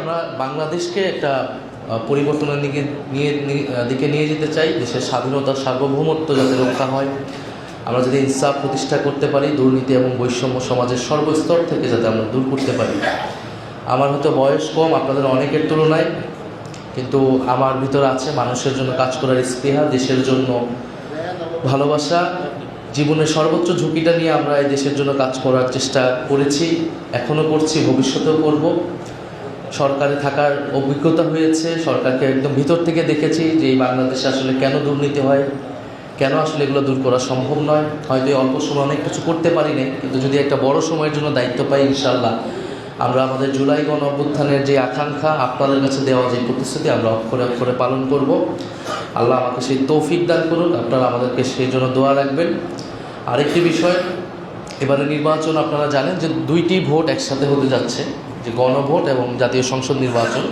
আমরা বাংলাদেশকে একটা পরিবর্তনের দিকে নিয়ে যেতে চাই। দেশের স্বাধীনতা সার্বভৌমত্ব যাতে রক্ষা হয়, আমরা যদি ইনসাফ প্রতিষ্ঠা করতে পারি, দুর্নীতি এবং বৈষম্য সমাজের সর্বস্তর থেকে যাতে আমরা দূর করতে পারি। আমার হয়তো বয়স কম আপনাদের অনেকের তুলনায়, কিন্তু আমার ভিতরে আছে মানুষের জন্য কাজ করার স্পৃহা, দেশের জন্য ভালোবাসা। জীবনের সর্বোচ্চ ঝুঁকিটা নিয়ে আমরা এই দেশের জন্য কাজ করার চেষ্টা করেছি, এখনও করছি, ভবিষ্যতেও করব। সরকারে থাকার অভিজ্ঞতা হয়েছে, সরকারকে একদম ভিতর থেকে দেখেছি যে এই বাংলাদেশে আসলে কেন দুর্নীতি হয়, কেন আসলে এগুলো দূর করা সম্ভব নয়। হয়তো এই অল্প সময় অনেক কিছু করতে পারি না, কিন্তু যদি একটা বড় সময়ের জন্য দায়িত্ব পাই, ইনশাআল্লাহ আমরা আমাদের জুলাই গণ অভ্যুত্থানের যে আকাঙ্ক্ষা, আপনাদের কাছে দেওয়া যে প্রতিশ্রুতি, আমরা অক্ষরে অক্ষরে পালন করব। আল্লাহ আমাকে সেই তৌফিক দান করুন, আপনারা আমাদেরকে সেই জন্য দোয়া রাখবেন। আরেকটি বিষয়, এবারে নির্বাচন আপনারা জানেন যে 2টি ভোট একসাথে হতে যাচ্ছে, যে গণভোট এবং জাতীয় সংসদ নির্বাচন।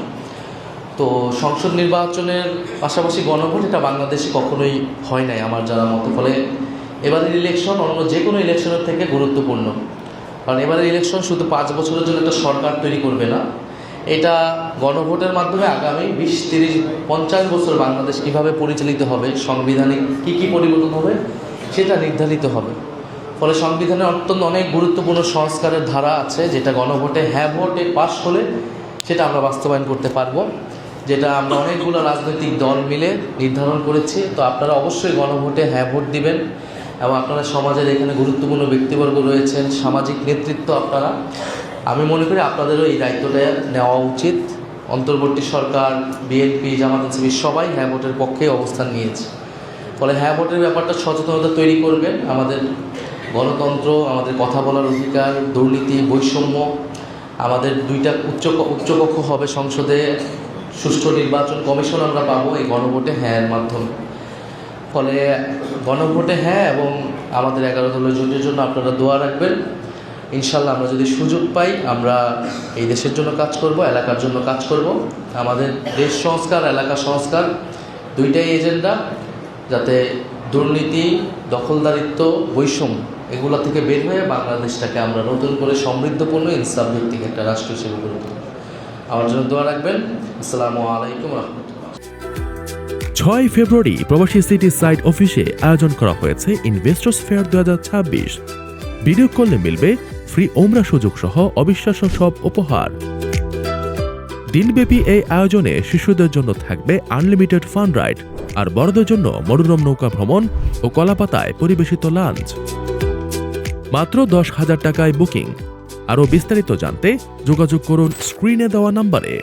তো সংসদ নির্বাচনের পাশাপাশি গণভোট, এটা বাংলাদেশে কখনোই হয় নাই আমার জানার মতো। ফলে এবারের ইলেকশন অন্য যে কোনো ইলেকশনের থেকে গুরুত্বপূর্ণ, কারণ এবারের ইলেকশন শুধু 5 বছরের জন্য একটা সরকার তৈরি করবে না, এটা গণভোটের মাধ্যমে আগামী 20, 30, 50 বছর বাংলাদেশ কীভাবে পরিচালিত হবে, সাংবিধানিক কী পরিবর্তন হবে সেটা নির্ধারিত হবে। ফলে সংবিধানে অত্যন্ত অনেক গুরুত্বপূর্ণ সংস্কারের ধারা আছে, যেটা গণভোটে হ্যাঁ ভোটে পাশ হলে সেটা আমরা বাস্তবায়ন করতে পারবো, যেটা আমরা অনেকগুলো রাজনৈতিক দল মিলে নির্ধারণ করেছি। তো আপনারা অবশ্যই গণভোটে হ্যাঁ ভোট দিবেন, এবং আপনারা সমাজের এখানে গুরুত্বপূর্ণ ব্যক্তিবর্গ রয়েছেন, সামাজিক নেতৃত্ব আপনারা, আমি মনে করি আপনাদেরও এই দায়িত্বটা নেওয়া উচিত। অন্তর্বর্তী সরকার, বিএনপি, জামাত, এনসিপি সবাই হ্যাঁ ভোটের পক্ষে অবস্থান নিয়েছে। ফলে হ্যাঁ ভোটের ব্যাপারটা সচেতনতা তৈরি করবেন। আমাদের গণতন্ত্র, আমাদের কথা বলার অধিকার, দুর্নীতি, বৈষম্য, আমাদের 2টা উচ্চকক্ষ হবে সংসদে, সুষ্ঠু নির্বাচন কমিশন আমরা পাবো এই গণভোটে হ্যাঁর মাধ্যমে। ফলে গণভোটে হ্যাঁ এবং আমাদের 11 দলের জোটের জন্য আপনারা দোয়া রাখবেন। ইনশাল্লাহ আমরা যদি সুযোগ পাই, আমরা এই দেশের জন্য কাজ করব, এলাকার জন্য কাজ করব। আমাদের দেশ সংস্কার, এলাকা সংস্কার, 2টাই এজেন্ডা, যাতে দুর্নীতি, দখলদারিত্ব, বৈষম্য এগুলো থেকে বের হয়ে বাংলাদেশটাকে আমরা নতুন করে সমৃদ্ধপূর্ণ ইনসাফ ভিত্তিক একটা রাষ্ট্র হিসেবে গড়ে তুলব। আমার জন্য দোয়া রাখবেন। আসসালামু আলাইকুম রহমতুল্লাহ। 6 ফেব্রুয়ারি প্রবাসী সিটি সাইট অফিসে আয়োজন করা হয়েছে ইনভেস্টর্স ফেয়ার 2026। ভিডিও কলে মিলবে ফ্রি ওমরা সুযোগ সহ অবিশ্বাস্য সব উপহার। দিনব্যাপী এই আয়োজনে শিশুদের জন্য থাকবে আনলিমিটেড ফান রাইড, আর বড়দের জন্য মনোরম নৌকা ভ্রমণ ও কলাপাতায় পরিবেশিত লাঞ্চ। মাত্র 10,000 টাকায় বুকিং। আরও বিস্তারিত জানতে যোগাযোগ করুন স্ক্রিনে দেওয়া নাম্বারে।